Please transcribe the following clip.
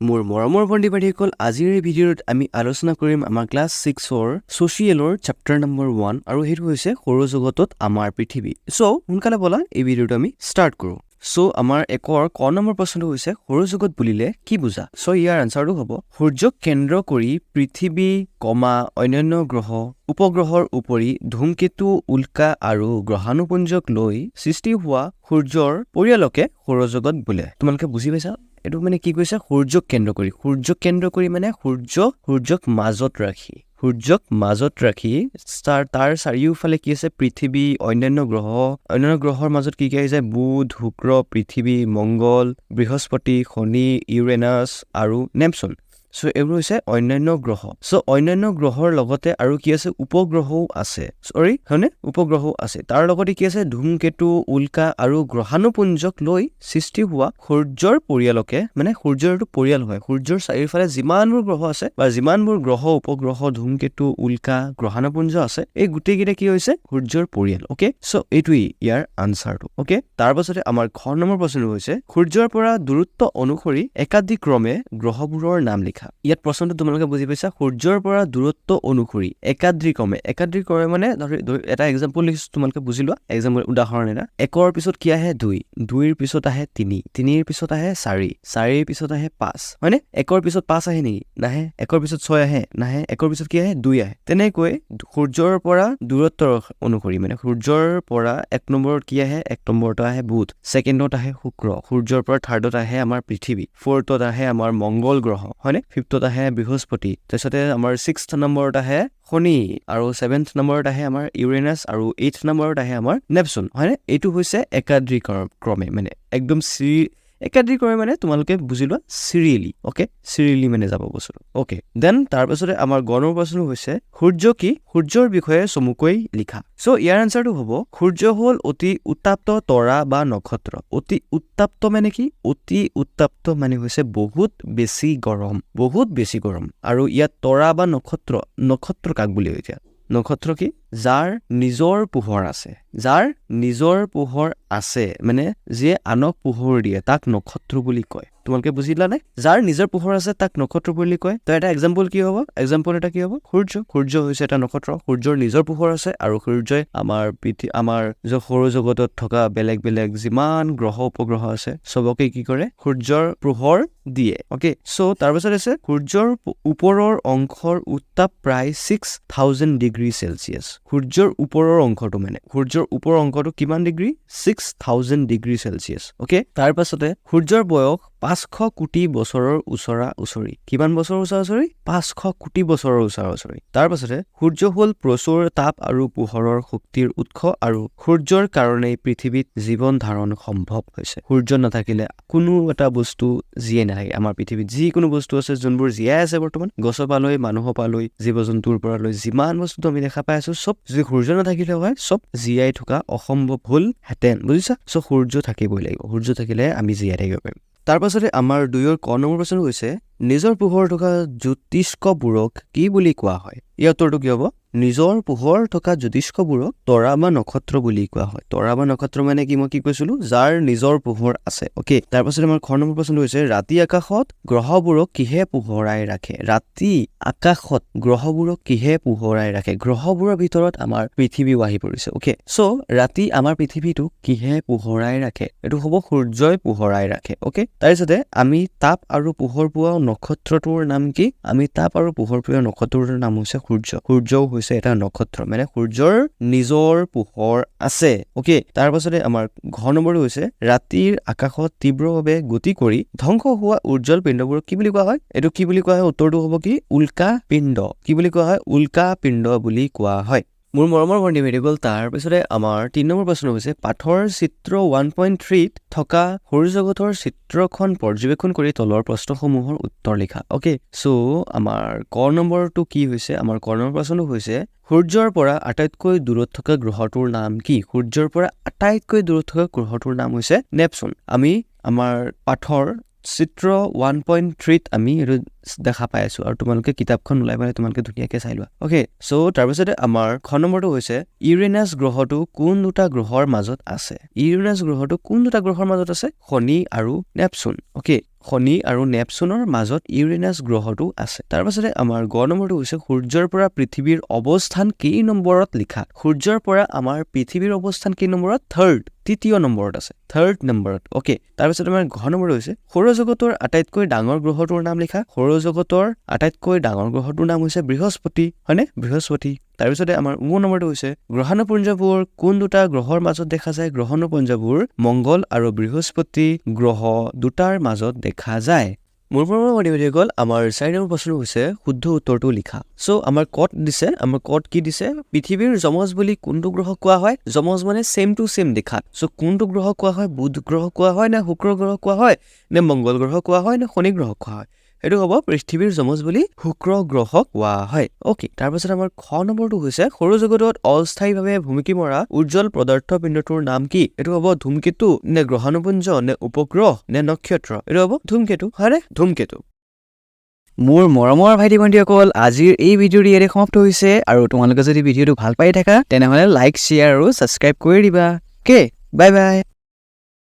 মোৰ মৰমৰ বন্ধু-বান্ধৱীসকল, আজিৰ এই ভিডিঅ'ত আমি আলোচনা কৰিম আমাৰ ক্লাছ 6ৰ ছ'চিয়েলৰ চেপ্টাৰ নম্বৰ 1 আৰু সেইটো হৈছে সৌৰজগতত আমাৰ পৃথিৱী। সো সোনকালে বলা এই ভিডিঅ'টো আমি ষ্টাৰ্ট কৰো। সো আমাৰ একৰ ক নম্বৰ প্ৰশ্নটো হৈছে সৌৰজগত বুলিলে কি বুজা? সো ইয়াৰ আনসাৰটো হ'ব সূৰ্যক কেন্দ্ৰ কৰি পৃথিৱী, অন্যান্য গ্ৰহ, উপগ্ৰহৰ উপৰি ধূমকেতু, উল্কা আৰু গ্ৰহাণুপুঞ্জক লৈ সৃষ্টি হোৱা সূৰ্যৰ পৰিয়ালকে সৌৰজগত বোলে। তোমালোকে বুজি পাইছা? এটো মানে কি কৈছে? সূৰ্যক কেন্দ্ৰ কৰি মানে সূৰ্যক মাজত ৰাখি তাৰ চাৰিওফালে কি আছে? পৃথিৱী, অন্যান্য গ্ৰহৰ মাজত কি আছে? বুধ, শুক্ৰ, পৃথিৱী, মংগল, বৃহস্পতি, শনি, ইউৰেনাছ আৰু নেপচুন। সো এইবোৰ হৈছে অন্যান্য গ্ৰহ। সো অন্যান্য গ্ৰহৰ লগতে আৰু কি আছে? উপগ্ৰহও আছে। উপগ্ৰহও আছে। তাৰ লগতে কি আছে? ধূমকেতু, উল্কা আৰু গ্ৰহাণুপুঞ্জক লৈ সৃষ্টি হোৱা সূৰ্যৰ পৰিয়ালকে, মানে সূৰ্যৰ এইটো পৰিয়াল হয়। সূৰ্যৰ চাৰিওফালে যিমানবোৰ গ্ৰহ আছে বা যিমানবোৰ গ্ৰহ, উপগ্ৰহ, ধূমকেতু, উল্কা, গ্ৰহাণুপুঞ্জ আছে, এই গোটেইকেইটা কি হৈছে? সূৰ্যৰ পৰিয়াল। ওকে, সো এইটোৱেই ইয়াৰ আনসাৰটো। ওকে, তাৰ পাছতে আমাৰ ঘ নম্বৰ প্ৰশ্নটো হৈছে সূৰ্যৰ পৰা দূৰত্ব অনুসৰি একাদিক্ৰমে গ্ৰহবোৰৰ নাম লিখা। ইয়াত প্ৰশ্নটো তোমালোকে বুজি পাইছা? সূৰ্যৰ পৰা দূৰত্ব অনুসৰি একাদিক্ৰমে মানে এটা এক্সাম্পল লিখিছো, তোমালোকে বুজি লোৱা। এক্সাম্পল উদাহৰণ এটা, একৰ পিছত কি আহে? 2, 2ৰ পিছত আহে 3, 3ৰ পিছত আহে 4, 4ৰ পিছত আহে 5, হয়নে? একৰ পিছত 5 আহে নেকি? নাহে। একৰ পিছত 6 আহে? নাহে। একৰ পিছত কি আহে? 2 আহে। তেনেকৈ সূৰ্যৰ পৰা দূৰত্ব অনুসৰি, মানে সূৰ্যৰ পৰা 1 নম্বৰত কি আহে? 1 নম্বৰত আহে বুধ, 2ণ্ডত আহে শুক্ৰ, সূৰ্যৰ পৰা 3rdত আহে আমাৰ পৃথিৱী, 4ৰ্থত আহে আমাৰ মংগল গ্ৰহ, হয়নে? 5ৰ্থত আহে বৃহস্পতি, তাৰপিছতে আমাৰ 6th নম্বৰত আহে শনি, আৰু 7th নম্বৰত আহে আমাৰ ইউৰেনাছ, আৰু 8th নম্বৰত আহে আমাৰ নেপচুন, হয়নে? এইটো হৈছে একাদিক্ৰমে, মানে একদম একাদিক্ৰমে মানে তোমালোকে বুজি লোৱা চিৰিয়েলি। ওকে, চিৰিয়েলি মানে যাব বস্তুটো। ওকে, দেন তাৰপাছতে আমাৰ গণৰ প্ৰশ্ন হৈছে সূৰ্য কি? সূৰ্যৰ বিষয়ে চমুকৈ লিখা। সো ইয়াৰ আনসাৰটো হ'ব সূৰ্য হ'ল অতি উত্তাপ্ত তৰা বা নক্ষত্ৰ। অতি উত্তাপ্ত মানে কি? অতি উত্তাপ্ত মানে হৈছে বহুত বেছি গৰম। আৰু ইয়াত তৰা বা নক্ষত্ৰ কাক বুলি এতিয়া? নক্ষত্ৰ কি? যাৰ নিজৰ পোহৰ আছে, মানে যিয়ে আনক পোহৰ দিয়ে, তাক নক্ষত্ৰ বুলি কয়। তোমালোকে বুজিলা নে? যাৰ নিজৰ পোহৰ আছে তাক নক্ষত্ৰ বুলি কয়। তো এটা এক্সাম্পল কি হ'ব? কি হ'ব? সূৰ্য হৈছে এটা নক্ষত্ৰ। সূৰ্যৰ নিজৰ পোহৰ আছে, আৰু সূৰ্যই আমাৰ সৌৰজগতত থকা বেলেগ যিমান গ্ৰহ উপগ্ৰহ আছে চবকে কি কৰে? সূৰ্যৰ পোহৰ দিয়ে। ওকে, সো তাৰপিছত আছে সূৰ্যৰ ওপৰৰ অংশৰ উত্তাপ প্ৰায় 6000 ডিগ্ৰী চেলচিয়াছ। সূৰ্যৰ ওপৰৰ অংশটো কিমান ডিগ্ৰী? 6000 degree Celsius. ওকে, তাৰ পাছতে সূৰ্যৰ বয়স 500 কোটি বছৰৰ ওচৰা-ওচৰি। কিমান বছৰৰ ওচৰা-ওচৰি? 500 কোটি বছৰৰ ওচৰা-ওচৰি। তাৰ পাছতে সূৰ্য হ'ল প্ৰচুৰ তাপ আৰু পোহৰৰ শক্তিৰ উৎস, আৰু সূৰ্যৰ কাৰণেই পৃথিৱীত জীৱন ধাৰণ সম্ভৱ হৈছে। সূৰ্য নাথাকিলে কোনো এটা বস্তু জীয়াই নাথাকে। আমাৰ পৃথিৱীত যিকোনো বস্তু আছে যোনবোৰ জীয়াই আছে বৰ্তমান, গছৰ পৰা লৈ, মানুহৰ পৰা লৈ, জীৱ-জন্তুৰ পৰা লৈ, যিমান বস্তু আমি দেখা পাই আছো, চব যদি সূৰ্য নাথাকিলে হয়, চব জীয়াই থকা অসম্ভৱ হলহেঁতেন। বুজিছা? সো সূৰ্য থাকিবই লাগিব। সূৰ্য থাকিলে আমি জীয়াই থাকিব পাৰিম। তাৰ পাছতে আমাৰ 2ৰ ক নম্বৰ প্ৰশ্ন হৈছে নিজৰ পোহৰ থকা জ্যোতিষ্কবোৰক কি বুলি কোৱা হয়? ইয়াৰ উত্তৰটো কি হ'ব? নিজৰ পোহৰ থকা জ্যোতিষ্কবোৰক তৰা বা নক্ষত্ৰ বুলি কোৱা হয়। তৰা বা নক্ষত্ৰ মানে কি? মই কি কৈছিলো? যাৰ নিজৰ পোহৰ আছে। ওকে, তাৰ পাছতে আমাৰ খ নম্বৰ প্ৰশ্নটো হৈছে ৰাতি আকাশত গ্ৰহবোৰক কিহে পোহৰাই ৰাখে? গ্ৰহবোৰৰ ভিতৰত আমাৰ পৃথিৱীও আহি পৰিছে। ওকে, সো ৰাতি আমাৰ পৃথিৱীটো কিহে পোহৰাই ৰাখে? এইটো হ'ব সূৰ্যই পোহৰাই ৰাখে। ওকে, তাৰপিছতে আমি তাপ আৰু পোহৰ পোৱা নক্ষত্ৰটোৰ নাম কি? নক্ষত্ৰটোৰ নাম হৈছে সূৰ্যও হৈছে এটা নক্ষত্ৰ, মানে সূৰ্যৰ নিজৰ পোহৰ আছে। ওকে, তাৰ পাছতে আমাৰ ঘ নম্বৰটো হৈছে ৰাতিৰ আকাশত তীব্ৰভাৱে গতি কৰি ধ্বংস হোৱা উজ্জ্বল পিণ্ডবোৰক কি বুলি কোৱা হয়? এইটো কি বুলি কোৱা হয়? উত্তৰটো হ'ব কি? উল্কা পিণ্ড। কি বুলি কোৱা হয়? উল্কা পিণ্ড বুলি কোৱা হয়। মোৰ মৰমৰ বন্ধু-বান্ধৱীসকল, তাৰ পিছতে আমাৰ 3 নম্বৰ প্ৰশ্ন হৈছে পাঠৰ চিত্ৰ 1.3ত থকা সৌৰজগতৰ চিত্ৰখন পৰ্যবেক্ষণ কৰি তলৰ প্ৰশ্নসমূহৰ উত্তৰ লিখা। ওকে, সো আমাৰ ক নম্বৰটো কি হৈছে? আমাৰ ক নম্বৰ প্ৰশ্নটো হৈছে সূৰ্যৰ পৰা আটাইতকৈ দূৰত থকা গ্ৰহটোৰ নাম কি? সূৰ্যৰ পৰা আটাইতকৈ দূৰত থকা গ্ৰহটোৰ নাম হৈছে নেপচুন। আমি আমাৰ পাঠৰ চিত্ৰ 1.3ত আমি এইটো দেখা পাই আছো, আৰু তোমালোকে কিতাপখন ওলাই পেলাই তোমালোকে ধুনীয়াকে চাই লোৱা। ওকে, সো তাৰপিছতে আমাৰ খ নম্বৰটো হৈছে ইউৰেনাছ গ্ৰহটো কোন দুটা গ্ৰহৰ মাজত আছে? শনি আৰু নেপচুন। ওকে, শনি আৰু নেপচুনৰ মাজত ইউৰেনাছ গ্ৰহটো আছে তাৰ পাছতে আমাৰ গ নম্বৰটো হৈছে সূৰ্যৰ পৰা পৃথিৱীৰ অৱস্থান কেই নম্বৰত লিখা সূৰ্যৰ পৰা আমাৰ পৃথিৱীৰ অৱস্থান কেই নম্বৰত থাৰ্ড তৃতীয় নম্বৰত আছে থাৰ্ড নম্বৰত ওকে তাৰপিছত আমাৰ ঘ নম্বৰ হৈছে সৌৰজগতৰ আটাইতকৈ ডাঙৰ গ্ৰহটোৰ নাম লিখা সৌৰজগতৰ আটাইতকৈ ডাঙৰ গ্ৰহটোৰ নাম হৈছে বৃহস্পতি হয়নে বৃহস্পতি তাৰপিছতে আমাৰ উ নম্বৰটো হৈছে গ্ৰহাণুপুঞ্জবোৰ কোন দুটা গ্ৰহৰ মাজত দেখা যায় গ্ৰহাণুপুঞ্জবোৰ মংগল আৰু বৃহস্পতি গ্ৰহ দুটাৰ মাজত দেখা যায় মোৰ গ'ল আমাৰ 4 নম্বৰ প্ৰশ্ন হৈছে শুদ্ধ উত্তৰটো লিখা সো আমাৰ কত দিছে আমাৰ কত কি দিছে পৃথিৱীৰ যমজ বুলি কোনটো গ্ৰহ কোৱা হয় যমজ মানে সেম টু সেম দেখাত সো কোনটো গ্ৰহ কোৱা হয় বুধ গ্ৰহ কোৱা হয় না শুক্ৰ গ্ৰহ কোৱা হয় নে মংগল গ্ৰহ কোৱা হয় নে শনি গ্ৰহ কোৱা হয় এটো হ'ব পৃথিৱীৰ যমজ বুলি শুক্ৰ গ্ৰহ কোৱা হয় ওকে তাৰ পাছত আমাৰ খ নম্বৰটো হৈছে সৌৰজগতত অস্থায়ীভাৱে ভূমিকি মৰা উজ্জ্বল পদাৰ্থ পিণ্ডটোৰ নাম কি এটো হ'ব ধূমকেতু নে গ্ৰহাণুপুঞ্জ নে উপগ্ৰহ নে নক্ষত্ৰ এটো হ'ব ধূমকেতু হয়নে ধূমকেতু মোৰ মৰমৰ ভাইটি ভণ্টিসকল আজিৰ এই ভিডিঅ'টো ইয়াতে সমাপ্ত হৈছে আৰু তোমালোকে যদি ভিডিঅ'টো ভাল পাই থাকা তেনেহলে লাইক শ্বেয়াৰ আৰু সাবস্ক্ৰাইব কৰি দিবা ওকে বাই বাই